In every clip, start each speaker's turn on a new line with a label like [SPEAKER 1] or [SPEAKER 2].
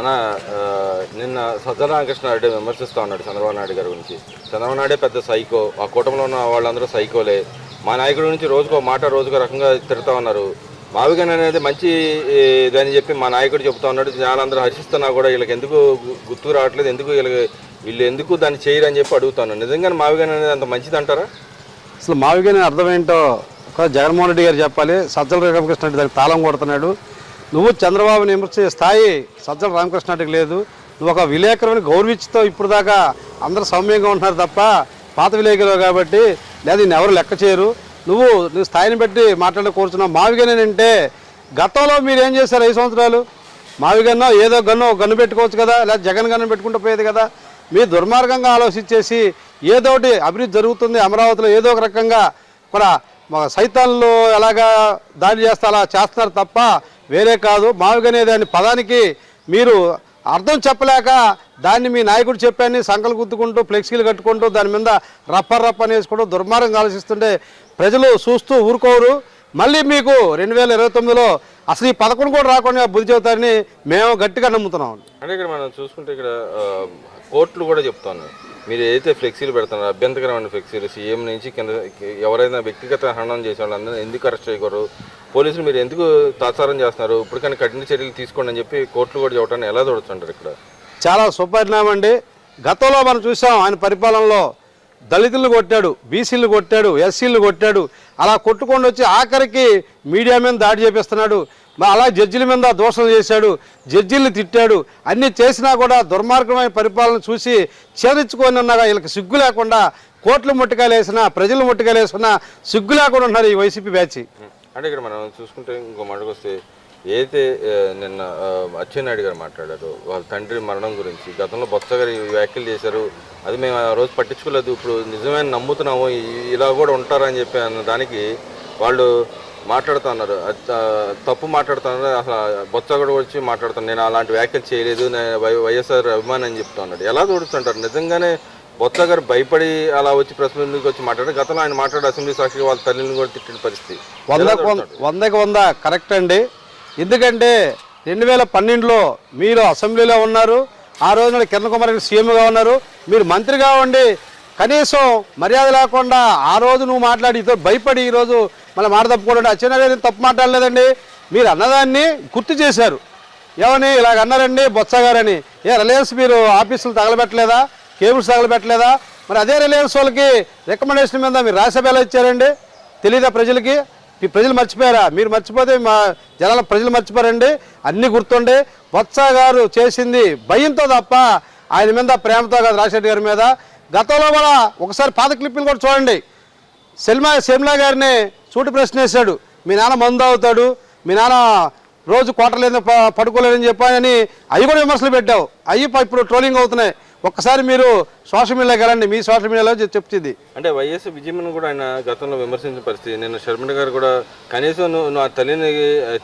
[SPEAKER 1] అన్న నిన్న సజ్జల రామకృష్ణారెడ్డి విమర్శిస్తూ ఉన్నాడు చంద్రబాబు నాయుడు గారి గురించి. చంద్రబాబు నాయుడే పెద్ద సైకో, ఆ కూటమిలో ఉన్న వాళ్ళందరూ సైకోలే, మా నాయకుడి గురించి రోజుకో మాట రోజుకో రకంగా తిడుతూ ఉన్నారు. మావిగన్ అనేది మంచి ఇదని చెప్పి మా నాయకుడు చెబుతూ ఉన్నాడు. జనాలందరూ హర్షిస్తున్నా కూడా వీళ్ళకి ఎందుకు గుర్తుకు రావట్లేదు, ఎందుకు వీళ్ళు ఎందుకు దాన్ని చేయరని చెప్పి అడుగుతాను. నిజంగా మావిగన్ అనేది అంత మంచిది అంటారా?
[SPEAKER 2] అసలు మావిగన్ అర్థం ఏంటో ఒక జగన్మోహన్ రెడ్డి గారు చెప్పాలి. సజ్జల రామకృష్ణారెడ్డి దానికి తాళం కొడుతున్నాడు. నువ్వు చంద్రబాబుని విమర్శించే స్థాయి సజ్జల రామకృష్ణారెడ్డికి లేదు. నువ్వు ఒక విలేకరుని గౌరవించుతో ఇప్పుడు దాకా అందరూ సౌమ్యంగా ఉంటున్నారు తప్ప పాత విలేకరు కాబట్టి లేదా నేను ఎవరు లెక్క చేయరు. నువ్వు స్థాయిని బట్టి మాట్లాడి కూర్చున్నావు. మావిగన్ అంటే గతంలో మీరు ఏం చేశారు 5 సంవత్సరాలు? మావిగన్నో ఏదో గన్ను పెట్టుకోవచ్చు కదా, లేదా జగన్ గన్ను పెట్టుకుంటూ పోయేది కదా. మీరు దుర్మార్గంగా ఆలోచించేసి ఏదో ఒకటి అభివృద్ధి జరుగుతుంది అమరావతిలో, ఏదో ఒక రకంగా కూడా సైతాన్లు ఎలాగా దాడి చేస్తా అలా చేస్తున్నారు తప్ప వేరే కాదు. మావిగనేది అనే పదానికి మీరు అర్థం చెప్పలేక దాన్ని మీ నాయకుడు చెప్పాన్ని సంకలు గుద్దుకుంటూ ఫ్లెక్సీలు కట్టుకుంటూ దాని మీద రప్పని వేసుకుంటూ దుర్మార్గంగా ఆలోచిస్తుంటే ప్రజలు చూస్తూ ఊరుకోరు. మళ్ళీ మీకు 2029లో అసలు ఈ 11 కూడా రాకుండా బుద్ధి చెబుతారని మేము గట్టిగా నమ్ముతున్నాం.
[SPEAKER 1] అంటే ఇక్కడ మనం చూసుకుంటే ఇక్కడ కోర్టులు కూడా చెప్తాను, మీరు ఏదైతే ఫ్లెక్సీలు పెడుతున్నారో అభ్యంతరకరమైన ఫ్లెక్సీలు సీఎం నుంచి కింద ఎవరైనా వ్యక్తిగత హననం చేసే వాళ్ళందరూ ఎందుకు అరెస్ట్ చేయకూడదు, పోలీసులు మీరు ఎందుకు తాత్సారం చేస్తున్నారు, ఇప్పటికైనా కఠిన చర్యలు తీసుకోండి అని చెప్పి కోర్టులు కూడా చెప్పడాన్ని ఎలా చూడొచ్చుంటారు? ఇక్కడ చాలా
[SPEAKER 2] సుపరిణామం అండి. గతంలో మనం చూసాం ఆయన పరిపాలనలో దళితులను కొట్టాడు, బీసీలు కొట్టాడు, ఎస్సీలు కొట్టాడు. అలా కొట్టుకొని వచ్చి ఆఖరికి మీడియా మీద దాడి చేపిస్తున్నాడు. అలా జడ్జిల మీద దోషం చేశాడు, జడ్జిల్ని తిట్టాడు. అన్నీ చేసినా కూడా దుర్మార్గమైన పరిపాలన చూసి చేరించుకొని ఉన్నాగా వీళ్ళకి సిగ్గు లేకుండా కోట్లు ముట్టుకాయలు వేసినా ప్రజలు ముట్టుకాయలు వేసినా సిగ్గు లేకుండా ఉన్నారు ఈ వైసీపీ బ్యాచ్.
[SPEAKER 1] అంటే ఇక్కడ మనం చూసుకుంటే ఇంకో మాటకు వస్తే ఏదైతే నిన్న అచ్చెన్నాయుడు గారు మాట్లాడారు వాళ్ళ తండ్రి మరణం గురించి, గతంలో బొత్స గారు వ్యాఖ్యలు చేశారు, అది మేము ఆ రోజు పట్టించుకోలేదు, ఇప్పుడు నిజమే నమ్ముతున్నాము ఇలా కూడా ఉంటారని చెప్పి అన్న దానికి వాళ్ళు మాట్లాడుతున్నారు, తప్పు మాట్లాడుతున్నారు. అసలు బొత్స కూడా వచ్చి మాట్లాడుతాను, నేను అలాంటి వ్యాఖ్యలు చేయలేదు, వైఎస్ఆర్ అభిమాని అని చెప్తా ఉన్నాడు. ఎలా చూడుతుంటారు? నిజంగానే బొత్స గారు భయపడి అలా వచ్చి ప్రెస్ మీట్కి వచ్చి మాట్లాడారు. గతంలో ఆయన మాట్లాడే అసెంబ్లీ సాక్షిగా వాళ్ళ తల్లిని కూడా తిట్టిన పరిస్థితి
[SPEAKER 2] 100% కరెక్ట్ అండి. ఎందుకంటే 2012లో మీరు అసెంబ్లీలో ఉన్నారు, ఆ రోజున కిరణ్ కుమార్ రెడ్డి సీఎంగా ఉన్నారు, మీరు మంత్రిగా ఉండి కనీసం మర్యాద లేకుండా ఆ రోజు నువ్వు మాట్లాడి భయపడి ఈరోజు మళ్ళీ మాట తప్పుకోవడం. అచ్చెన్నాయుడు తప్పు మాట్లాడలేదండి, మీరు అన్నదాన్ని గుర్తు చేశారు. ఏమని ఇలాగ అన్నారండి బొత్స గారని. రిలయన్స్ మీరు ఆఫీసులు తగలబెట్టలేదా, కేబుల్స్ తగలబెట్టలేదా? మరి అదే రిలయన్స్ వాళ్ళకి రికమెండేషన్ మీద మీరు రాజ్యసభ ఎలా ఇచ్చారండి? తెలీదా ప్రజలకి? ఈ ప్రజలు మర్చిపోయారా? మీరు మర్చిపోతే మా జనాల ప్రజలు మర్చిపోరండి. అన్నీ గుర్తుండే. బొత్స గారు చేసింది భయంతో తప్ప ఆయన మీద ప్రేమతో కాదు, రాజశేఖర్ గారి మీద. గతంలో కూడా ఒకసారి పాత క్లిప్పులు కూడా చూడండి. శర్మిలా గారిని సూటి ప్రశ్న వేశాడు, మీ నాన్న మందు అవుతాడు, మీ నాన్న రోజు కోటలేదు పడుకోలేదని చెప్పాయని అవి కూడా విమర్శలు పెట్టావు. అవి ఇప్పుడు ట్రోలింగ్ అవుతున్నాయి. ఒక్కసారి మీరు సోషల్ మీడియాకి వెళ్ళండి, మీ సోషల్ మీడియాలో చెప్తుంది.
[SPEAKER 1] అంటే వైఎస్ విజయమ్మను కూడా ఆయన గతంలో విమర్శించిన పరిస్థితి. నిన్న షర్మిల గారు కూడా కనీసం నువ్వు ఆ తల్లిని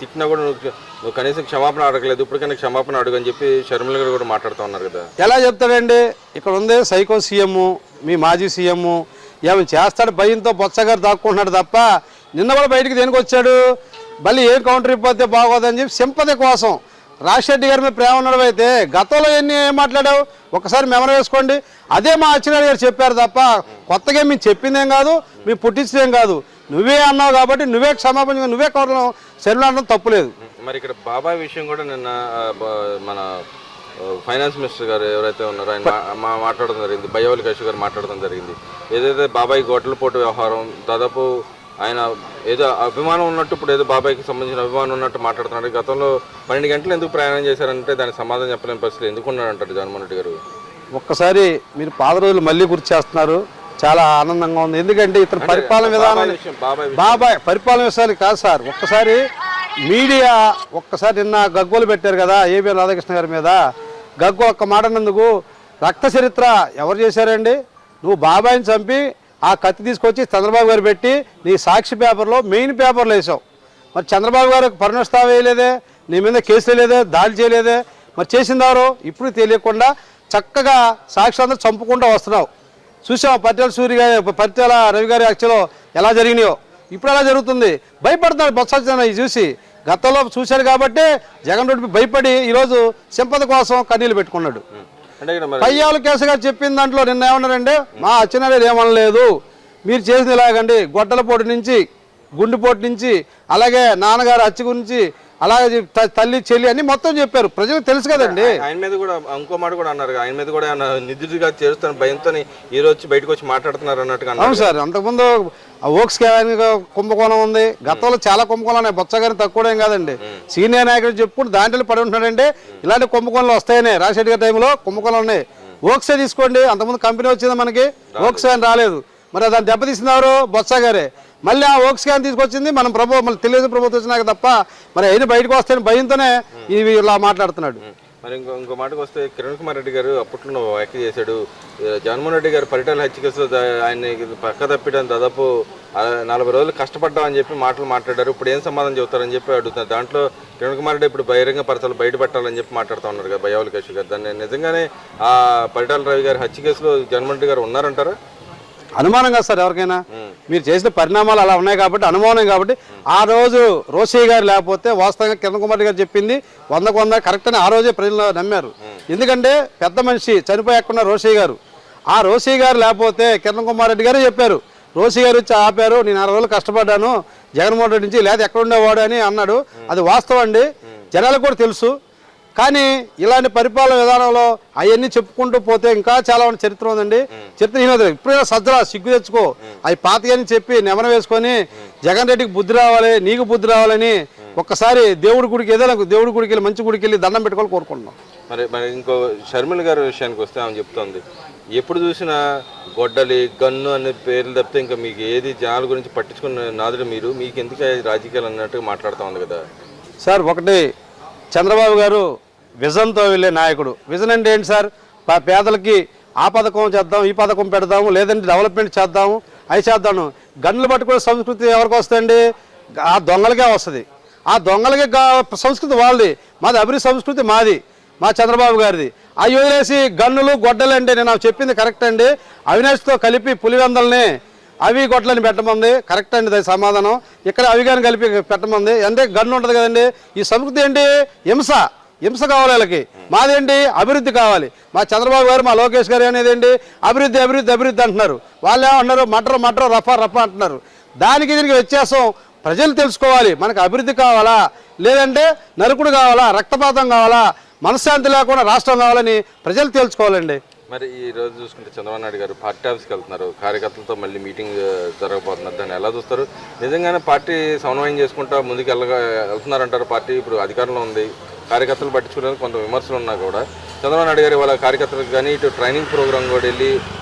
[SPEAKER 1] తిట్టినా కూడా నువ్వు కనీసం క్షమాపణ అడగలేదు, ఇప్పటికైనా క్షమాపణ అడుగు అని చెప్పి షర్మిల గారు కూడా మాట్లాడుతూ ఉన్నారు కదా.
[SPEAKER 2] ఎలా చెప్తాడండి? ఇక్కడ ఉంది సైకో సీఎం, మీ మాజీ సీఎం. ఏమి చేస్తాడు భయంతో బొత్స గారు దాక్కుంటున్నాడు తప్ప నిన్న కూడా బయటికి దేనికి వచ్చాడు? మళ్ళీ ఏం కౌంటర్ ఇవ్వతే బాగోదని చెప్పి సింపతి కోసం. రాజశేఖర్ గారి మీద ప్రేమ ఉండడం అయితే గతంలో ఏం మాట్లాడావు ఒకసారి మెమరీ వేసుకోండి. అదే మా అచ్చెన్నాయుడు గారు చెప్పారు తప్ప కొత్తగా మేము చెప్పిందేం కాదు, మేము పుట్టించదేం కాదు. నువ్వే అన్నావు కాబట్టి నువ్వే క్షమాపణ, నువ్వే కోరడం శరీరం అనడం తప్పులేదు.
[SPEAKER 1] మరి ఇక్కడ బాబాయ్ విషయం కూడా నిన్న మన ఫైనాన్స్ మినిస్టర్ గారు ఎవరైతే ఉన్నారో ఆయన మాట్లాడడం జరిగింది, బయ్యవల్లి కృష్ణ గారు మాట్లాడడం జరిగింది. ఏదైతే బాబాయ్ గొడ్లపోటు వ్యవహారం దాదాపు ఆయన ఏదో అభిమానం ఉన్నట్టు ఇప్పుడు ఏదో బాబాయ్కి సంబంధించిన అభిమానం ఉన్నట్టు మాట్లాడుతున్నాడు. గతంలో 12 గంటలు ఎందుకు ప్రయాణం చేశారంటే దానికి సమాధానం చెప్పలేని పరిస్థితి ఎందుకు ఉన్నాడంటారు జగన్మోహన్ రెడ్డి గారు.
[SPEAKER 2] ఒక్కసారి మీరు పాత రోజులు మళ్ళీ గుర్తు చేస్తున్నారు, చాలా ఆనందంగా ఉంది. ఎందుకంటే ఇతర పరిపాలన విధానం బాబాయ్ పరిపాలన విషయాలు కాదు సార్. ఒక్కసారి మీడియా ఒక్కసారి నిన్న గగ్గోలు పెట్టారు కదా ఏబిఎన్ రాధాకృష్ణ గారి మీద. గగ్గో ఒక్క మాట అన్నందుకు రక్త చరిత్ర ఎవరు చేశారండి? నువ్వు బాబాయిని చంపి ఆ కత్తి తీసుకొచ్చి చంద్రబాబు గారు పెట్టి నీ సాక్షి పేపర్లో మెయిన్ పేపర్లో వేసావు. మరి చంద్రబాబు గారు పరిణస్తావు వేయలేదే, నీ మీద కేసు వేయలేదే, దాడి చేయలేదే. మరి చేసిందారో ఇప్పుడు తెలియకుండా చక్కగా సాక్షి అందరూ చంపుకుంటూ వస్తున్నావు. చూసావు పర్యాల రవి గారి యాక్చువల్లో ఎలా జరిగినాయో. ఇప్పుడు అలా జరుగుతుంది. భయపడుతున్నాడు బొత్స సత్యనారాయణ చూసి. గతంలో చూశాడు కాబట్టి జగన్ రెడ్డి భయపడి ఈరోజు సింపతి కోసం కన్నీళ్ళు పెట్టుకున్నాడు.
[SPEAKER 1] అంటే ఇక్కడ మరి
[SPEAKER 2] పయ్యావుల కేసు గారు చెప్పిన దాంట్లో నిన్న ఏమన్నారంటే, మా అచ్చెన్నాయుడు ఏమనలేదు, మీరు చేసిన ఇలాగండి గొడ్డలపోటు నుంచి గుండెపోటు నుంచి అలాగే నాన్నగారు హత్య గురించి అలాగే తల్లి చెల్లి అన్ని మొత్తం చెప్పారు. ప్రజలకు తెలుసు కదండి.
[SPEAKER 1] ఆయన మీద కూడా ఇంకో మాట కూడా అన్నారు, ఆయన మీద కూడా నిధులుగా చేరుస్తాను భయంతో ఈ రోజు బయటకు వచ్చి మాట్లాడుతున్నారు అన్నట్టుగా అన్నారు.
[SPEAKER 2] అవును సార్, అంతకుముందు ఓక్స్ కుంభకోణం ఉంది, గతంలో చాలా కుంభకోణాలు ఉన్నాయి. బొత్స గారిని తక్కువ ఏం కాదండి. సీనియర్ నాయకుడు చెప్పుకుంటూ దాంట్లో పడి ఉంటున్నాడంటే ఇలాంటి కుంభకోణాలు వస్తాయనే. రాజశేఖర్ గారి టైంలో కుంభకోణాలు ఉన్నాయి. ఓక్సే తీసుకోండి, అంతకుముందు కంపెనీ వచ్చింది మనకి, ఓక్స్ అని రాలేదు. మరి దాన్ని దెబ్బతీసినారు బొత్స గారే. మళ్ళీ ఆ ఓక్స్ క్యాన్ తీసుకొచ్చింది మన మళ్ళీ తెలుగుదేశం ప్రభుత్వం వచ్చినాక తప్ప మరి అయినా బయటకు వస్తే భయంతోనే ఇవి ఇలా మాట్లాడుతున్నాడు.
[SPEAKER 1] మరి ఇంకో మాటకు వస్తే కిరణ్ కుమార్ రెడ్డి గారు అప్పట్లో వ్యాఖ్య చేశాడు, జగన్మోహన్ రెడ్డి గారు పరిటాల హత్య కేసులో ఆయన పక్క తప్పిడం దాదాపు 40 రోజులు కష్టపడ్డామని చెప్పి మాట్లాడారు. ఇప్పుడు ఏం సమాధానం చెబుతారని చెప్పి అడుగుతున్నారు. దాంట్లో కిరణ్ కుమార్ రెడ్డి ఇప్పుడు బహిరంగ పరచాలు బయట పెట్టాలని చెప్పి మాట్లాడుతూ ఉన్నారు కదా పయ్యావుల కేసు గారు. దాన్ని నిజంగానే ఆ పరిటాల రవి గారి హత్య కేసులో జగన్మోహన్ రెడ్డి గారు ఉన్నారంటారా?
[SPEAKER 2] అనుమానం కాదు సార్ ఎవరికైనా. మీరు చేసిన పరిణామాలు అలా ఉన్నాయి కాబట్టి అనుమానం కాబట్టి. ఆ రోజు రోషయ్య గారు లేకపోతే వాస్తవంగా కిరణ్ కుమార్ గారు చెప్పింది 100% కరెక్ట్ అని ఆ రోజే ప్రజలు నమ్మారు. ఎందుకంటే పెద్ద మనిషి చనిపోయాకున్న రోషయ్య గారు, ఆ రోషయ్య గారు లేకపోతే కిరణ్ కుమార్ రెడ్డి గారే చెప్పారు. రోషయ్య గారు వచ్చి ఆపారు, నేను 6 రోజులు కష్టపడ్డాను జగన్మోహన్ రెడ్డి నుంచి, లేదా ఎక్కడ ఉండేవాడు అని అన్నాడు. అది వాస్తవం అండి, జనాలకు కూడా తెలుసు. కానీ ఇలాంటి పరిపాలన విధానంలో అవన్నీ చెప్పుకుంటూ పోతే ఇంకా చాలా చరిత్ర ఉందండి. చరిత్రహీనత. ఇప్పుడైనా సజ్జల సిగ్గు తెచ్చుకో, అవి పాతయని చెప్పి నెమన వేసుకొని జగన్ రెడ్డికి బుద్ధి రావాలి, నీకు బుద్ధి రావాలని ఒక్కసారి దేవుడి గుడికి ఏదైనా దేవుడి గుడికి వెళ్ళి మంచి గుడికి వెళ్ళి దండం పెట్టుకోవాలి కోరుకుంటున్నాం.
[SPEAKER 1] మరి ఇంకో షర్మిల గారి విషయానికి వస్తే ఆమె చెప్తోంది, ఎప్పుడు చూసినా గొడ్డలి గన్ను అనే పేర్లు తప్పితే ఇంకా మీకు ఏది జనాల గురించి పట్టించుకున్న నాదుడు మీరు, మీకు ఎందుకు రాజకీయాలు అన్నట్టుగా మాట్లాడుతూ ఉంది కదా
[SPEAKER 2] సార్. ఒకటి, చంద్రబాబు గారు విజన్తో వెళ్ళే నాయకుడు. విజన్ అంటే ఏంటి సార్? పేదలకి ఆ పథకం చేద్దాం, ఈ పథకం పెడదాము, లేదంటే డెవలప్మెంట్ చేద్దాము, అవి చేద్దాము. గన్నులు పట్టుకునే సంస్కృతి ఎవరికి వస్తుందండి? ఆ దొంగలకే వస్తుంది. ఆ దొంగలకి సంస్కృతి వాళ్ళది, మాది అభివృద్ధి సంస్కృతి మాది, మా చంద్రబాబు గారిది. అవి వదిలేసి గన్నులు గొడ్డలు అంటే నేను చెప్పింది కరెక్ట్ అండి. అవినాష్తో కలిపి పులివెందల్ని అవి గొడ్లని పెట్టమంది కరెక్ట్ అండి, దాని సమాధానం. ఇక్కడ అవి కానీ కలిపి పెట్టమంది. అంటే గన్ను ఉంటుంది కదండి. ఈ సంస్కృతి ఏంటి? హింస కావాలి వాళ్ళకి. మాదేంటి? అభివృద్ధి కావాలి. మా చంద్రబాబు గారు, మా లోకేష్ గారు అనేది ఏంటి? అభివృద్ధి అభివృద్ధి అభివృద్ధి అంటున్నారు. వాళ్ళు ఏమంటున్నారు? మటర్ రఫా అంటున్నారు. దానికి దీనికి వ్యత్యాసం ప్రజలు తెలుసుకోవాలి. మనకు అభివృద్ధి కావాలా, లేదంటే నరుకుడు కావాలా, రక్తపాతం కావాలా, మనశ్శాంతి లేకుండా రాష్ట్రం కావాలని ప్రజలు తెలుసుకోవాలండి.
[SPEAKER 1] మరి ఈ రోజు చూసుకుంటే చంద్రబాబు నాయుడు గారు పార్టీ ఆఫీస్కి వెళ్తున్నారు, కార్యకర్తలతో మళ్ళీ మీటింగ్ జరగబోతున్నారు. దాన్ని ఎలా చూస్తారు? నిజంగానే పార్టీ సమన్వయం చేసుకుంటా ముందుకు వెళ్తున్నారంటారు? పార్టీ ఇప్పుడు అధికారంలో ఉంది, కార్యకర్తలు పట్టించుకోవడానికి కొంత విమర్శలు ఉన్నా కూడా చంద్రబాబు నాయుడు గారు వాళ్ళ కార్యకర్తలకు కానీ ఇటు ట్రైనింగ్ ప్రోగ్రామ్ కూడా వెళ్ళి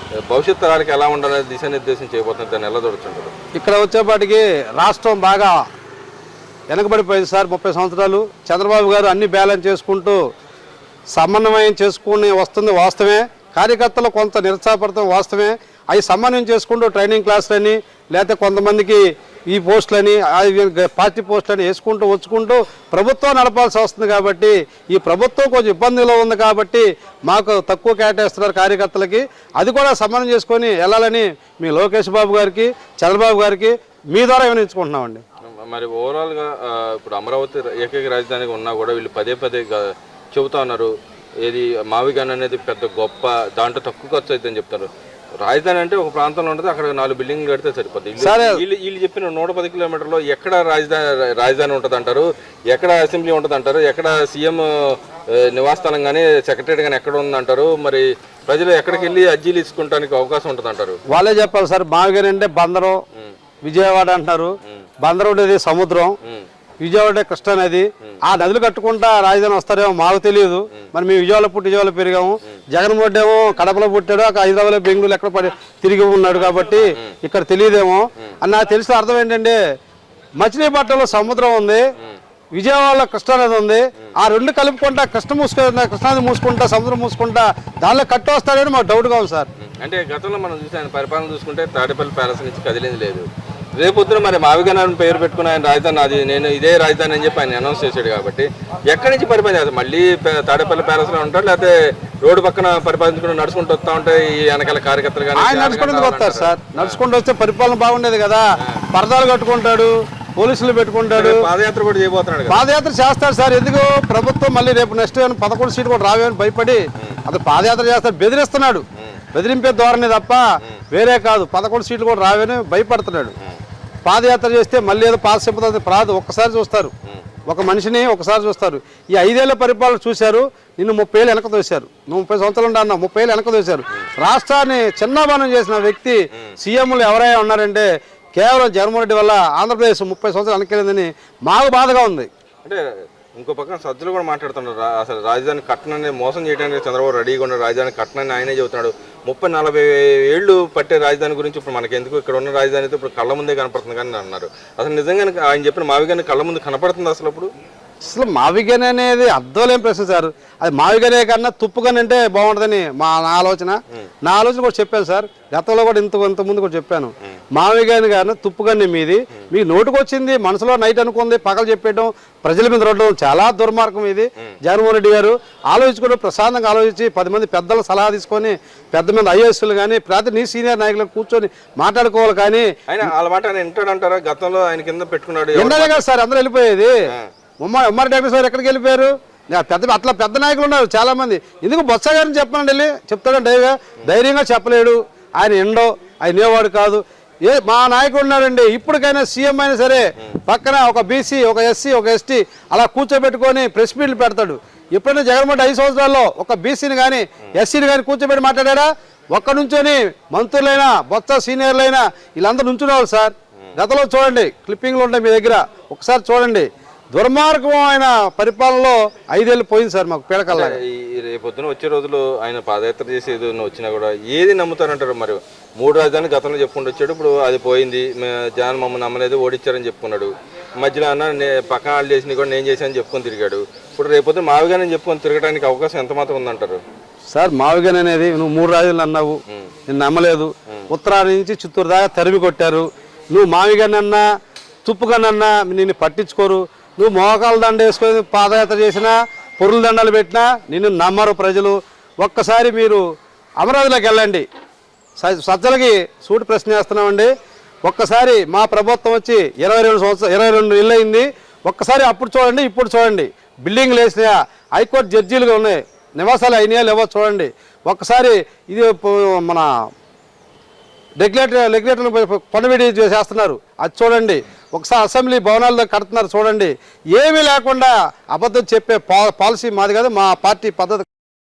[SPEAKER 1] భవిష్యత్ తరాలకు ఎలా ఉండాలని దిశానిర్దేశం చేయబోతున్నారు. దాన్ని ఎలా చూడొచ్చుంటారు?
[SPEAKER 2] ఇక్కడ వచ్చేపాటికి రాష్ట్రం బాగా వెనకబడిపోయింది సార్. 30 సంవత్సరాలు చంద్రబాబు గారు అన్ని బ్యాలెన్స్ చేసుకుంటూ సమన్వయం చేసుకుని వస్తుంది వాస్తవమే. కార్యకర్తలు కొంత నిరుత్సాహపడతాం వాస్తవమే. అవి సమన్వయం చేసుకుంటూ ట్రైనింగ్ క్లాసులని, లేకపోతే కొంతమందికి ఈ పోస్టులని, పార్టీ పోస్టులని వేసుకుంటూ వచ్చుకుంటూ ప్రభుత్వం నడపాల్సి వస్తుంది. కాబట్టి ఈ ప్రభుత్వం కొంచెం ఇబ్బందిలో ఉంది కాబట్టి మాకు తక్కువ కేటాయిస్తున్నారు కార్యకర్తలకి. అది కూడా సమన్వయం చేసుకొని వెళ్ళాలని మీ లోకేష్ బాబు గారికి, చంద్రబాబు గారికి మీ ద్వారా వినియోగించుకుంటున్నామండి.
[SPEAKER 1] మరి ఓవరాల్గా ఇప్పుడు అమరావతి ఏకైక రాజధానిగా ఉన్నా కూడా వీళ్ళు పదే చెబుతా ఉన్నారు, ఏది మావిగాన్ అనేది పెద్ద గొప్ప, దాంట్లో తక్కువ ఖర్చు అవుతుందని చెప్తారు. రాజధాని అంటే ఒక ప్రాంతంలో ఉంటుంది, అక్కడ 4 బిల్డింగ్లు కడితే సరిపోతుంది. వీళ్ళు చెప్పిన 110 కిలోమీటర్లో ఎక్కడ రాజధాని ఉంటుంది అంటారు, ఎక్కడ అసెంబ్లీ ఉంటుంది అంటారు, ఎక్కడ సీఎం నివాస స్థలం కానీ సెక్రటరీ కానీ ఎక్కడ ఉందంటారు. మరి ప్రజలు ఎక్కడికి వెళ్ళి అర్జీలు ఇచ్చుకోవడానికి అవకాశం ఉంటుంది అంటారు?
[SPEAKER 2] వాళ్ళే చెప్పాలి సార్. మావిగాన్ అంటే బందరం, విజయవాడ అంటున్నారు. బందరం ఉండేది సముద్రం, విజయవాడ కృష్ణా నది. ఆ నదులు కట్టుకుంటా రాజధాని వస్తారేమో మాకు తెలియదు. మరి మేము విజయవాడ పుట్టి విజయవాడ పెరిగాము. జగన్మోహన్ రెడ్డి ఏమో కడపలో పుట్టాడు, హైదరాబాద్లో బెంగళూరు ఎక్కడ తిరిగి ఉన్నాడు కాబట్టి ఇక్కడ తెలియదేమో అని నాకు తెలిసిన అర్థం ఏంటంటే, మచిలీపట్నంలో సముద్రం ఉంది, విజయవాడలో కృష్ణానది ఉంది. ఆ రెండు కలుపుకుంటా కృష్ణానది మూసుకుంటా సముద్రం మూసుకుంటా దానిలో కట్టు వస్తాడని మాకు డౌట్గా ఉంది సార్.
[SPEAKER 1] అంటే గతంలో మనం చూసి ఆయన పరిపాలన చూసుకుంటే తాడేపల్లి ప్యాలెస్ నుంచి కదిలింది లేదు, రేపొద్దున మరి మావిగనాన్ని పేరు పెట్టుకుని ఆయన రాజధాని అది నేను ఇదే రాజధాని అని చెప్పి ఆయన అనౌన్స్ చేశాడు కాబట్టి ఎక్కడి నుంచి పరిపాలన చేస్తారు? మళ్ళీ తాడేపల్లి ప్యాలెస్లో ఉంటారు, లేకపోతే రోడ్డు పక్కన పరిపాలించుకుంటూ నడుచుకుంటూ వస్తూ ఉంటాయి ఈ వెనకాల కార్యకర్తలు కానీ.
[SPEAKER 2] ఆయన నడుచుకుంటూ వస్తారు సార్, నడుచుకుంటూ వస్తే పరిపాలన బాగుండేది కదా. పరదాలు కట్టుకుంటాడు, పోలీసులు పెట్టుకుంటాడు,
[SPEAKER 1] పాదయాత్ర కూడా చేయబోతున్నాడు.
[SPEAKER 2] పాదయాత్ర చేస్తాడు సార్. ఎందుకు ప్రభుత్వం మళ్ళీ రేపు నెక్స్ట్ 11 సీట్లు కూడా రావేమని భయపడి అతను పాదయాత్ర చేస్తాడు, బెదిరిస్తున్నాడు. బెదిరింపే ధోరణి తప్ప వేరే కాదు. 11 సీట్లు కూడా రావని భయపడుతున్నాడు. పాదయాత్ర చేస్తే మళ్ళీ ఏదో పాద సింపతి రాదు, ఒక్కసారి చూస్తారు, ఒక మనిషిని ఒకసారి చూస్తారు. ఈ 5 ఏళ్ల పరిపాలన చూశారు, నిన్ను 30 ఏళ్ళు వెనక తోశారు. నువ్వు 30 సంవత్సరాలు ఉండా 30 ఏళ్ళు వెనక తోశారు. రాష్ట్రాన్ని చిన్నబానం చేసిన వ్యక్తి సీఎంలు ఎవరైనా ఉన్నారంటే కేవలం జగన్మోహన్ రెడ్డి వల్ల ఆంధ్రప్రదేశ్ 30 సంవత్సరాలు వెనకెళ్ళిందని మాకు బాధగా ఉంది.
[SPEAKER 1] అంటే ఇంకో పక్కన సజ్జలు కూడా మాట్లాడుతున్నారు, అసలు రాజధాని కట్టనాన్ని మోసం చేయడానికి చంద్రబాబు రెడీగా ఉన్న రాజధాని కట్టనాన్ని ఆయనే చెబుతున్నాడు. 30-40 ఏళ్ళు పట్టే రాజధాని గురించి ఇప్పుడు మనకి ఎందుకు, ఇక్కడ ఉన్న రాజధానితో ఇప్పుడు కళ్ళ ముందే కనపడుతుంది కానీ అన్నారు. అసలు నిజంగా ఆయన చెప్పిన మావిగాని కళ్ళ ముందు కనపడుతుంది అసలు? అప్పుడు
[SPEAKER 2] మావిగని అనేది అర్థంలేం ప్రశ్న సార్. అది మావిగనే కన్నా తుప్పుగని అంటే బాగుంటుందని నా ఆలోచన కూడా చెప్పాను సార్. గతంలో కూడా ఇంత ముందు కూడా చెప్పాను. మావిగని కానీ తుప్పుగని మీది, మీకు నోటుకు వచ్చింది, మనసులో నైట్ అనుకుంది, పగలు చెప్పేయడం, ప్రజల మీద రొట్టడం చాలా దుర్మార్గం ఇది. జగన్మోహన్ రెడ్డి గారు ఆలోచించుకుంటూ ప్రశాంతంగా ఆలోచించి 10 మంది పెద్దల సలహా తీసుకొని పెద్ద మంది ఐఏఎస్లు కానీ ప్రతి నీ సీనియర్ నాయకులు కూర్చొని మాట్లాడుకోవాలి. కానీ
[SPEAKER 1] ఆయన వాళ్ళ మాట ఆయన వింటాడంటారా? గతంలో ఆయన కింద పెట్టుకున్నాడు
[SPEAKER 2] ఎండాలే కదా సార్ అందరూ వెళ్ళిపోయేది. ఉమ్మడి డాక్టర్ సార్ ఎక్కడికి వెళ్ళిపోయారు? అట్లా పెద్ద నాయకులు ఉన్నారు చాలా మంది. ఎందుకు బొత్స గారిని చెప్పనండి, వెళ్ళి చెప్తాడంటే ధైర్యంగా చెప్పలేడు. ఆయన ఎండో ఆయన ఏవాడు కాదు. మా నాయకుడు ఉన్నాడండి, ఇప్పటికైనా సీఎం అయినా సరే పక్కన ఒక బీసీ, ఒక ఎస్సీ, ఒక ఎస్టీ అలా కూర్చోబెట్టుకొని ప్రెస్ మీట్లు పెడతాడు. ఎప్పుడైనా జగన్మోహన్ 5 సంవత్సరాల్లో ఒక బీసీని కానీ ఎస్సీని కానీ కూర్చోబెట్టి మాట్లాడారా? ఒక్క నుంచొని మంత్రులైనా బొత్స సీనియర్లైనా వీళ్ళందరూ నుంచునేవాళ్ళు సార్. గతంలో చూడండి, క్లిప్పింగ్లు ఉంటాయి మీ దగ్గర, ఒకసారి చూడండి. దుర్మార్గమైన పరిపాలనలో 5 ఏళ్ళు పోయింది సార్ మాకు పీడకల్లా.
[SPEAKER 1] రేపొద్దున వచ్చే రోజులు ఆయన పాదయాత్ర చేసి ఏదైనా వచ్చినా కూడా ఏది నమ్ముతారంటారు? మరి 3 రాజధాని గతంలో చెప్పుకుంటూ వచ్చాడు, ఇప్పుడు అది పోయింది, జగన్ మమ్మల్ని నమ్మలేదు, ఓడిచ్చారని చెప్పుకున్నాడు. మధ్యలో అన్న పక్కన వాళ్ళు చేసినవి కూడా నేను చేశానని చెప్పుకొని తిరిగాడు. ఇప్పుడు రేపొద్దున మావిగానే చెప్పుకొని తిరగడానికి అవకాశం ఎంత మాత్రం ఉందంటారు?
[SPEAKER 2] సార్ మావిగానే అనేది నువ్వు 3 రాజధానులు అన్నావు, నేను నమ్మలేదు. ఉత్తరాది నుంచి చిత్తూరు దాకా తరిమి కొట్టారు. నువ్వు మావిగానన్నా తుప్పుగానన్నా నిన్ను పట్టించుకోరు. నువ్వు మోకాలు దండ వేసుకొని పాదయాత్ర చేసినా, పొరుల దండాలు పెట్టినా నిన్ను నమ్మరు ప్రజలు. ఒక్కసారి మీరు అమరావతిలోకి వెళ్ళండి. సజ్జలకి సూటి ప్రశ్న చేస్తున్నామండి. ఒక్కసారి మా ప్రభుత్వం వచ్చి 22 ఏళ్ళు అయింది. ఒక్కసారి అప్పుడు చూడండి, ఇప్పుడు చూడండి. బిల్డింగ్లు వేసినాయా, హైకోర్టు జడ్జీలుగా ఉన్నాయి, నివాసాలు అయినాయా లేవో చూడండి. ఒక్కసారి ఇది మన రెగ్యులేటర్ పనువిడి చేస్తున్నారు, అది చూడండి. ఒకసారి అసెంబ్లీ భవనాల్లో కడుతున్నారు చూడండి. ఏమీ లేకుండా అబద్ధం చెప్పే పాలసీ మాది కాదు, మా పార్టీ పద్ధతి.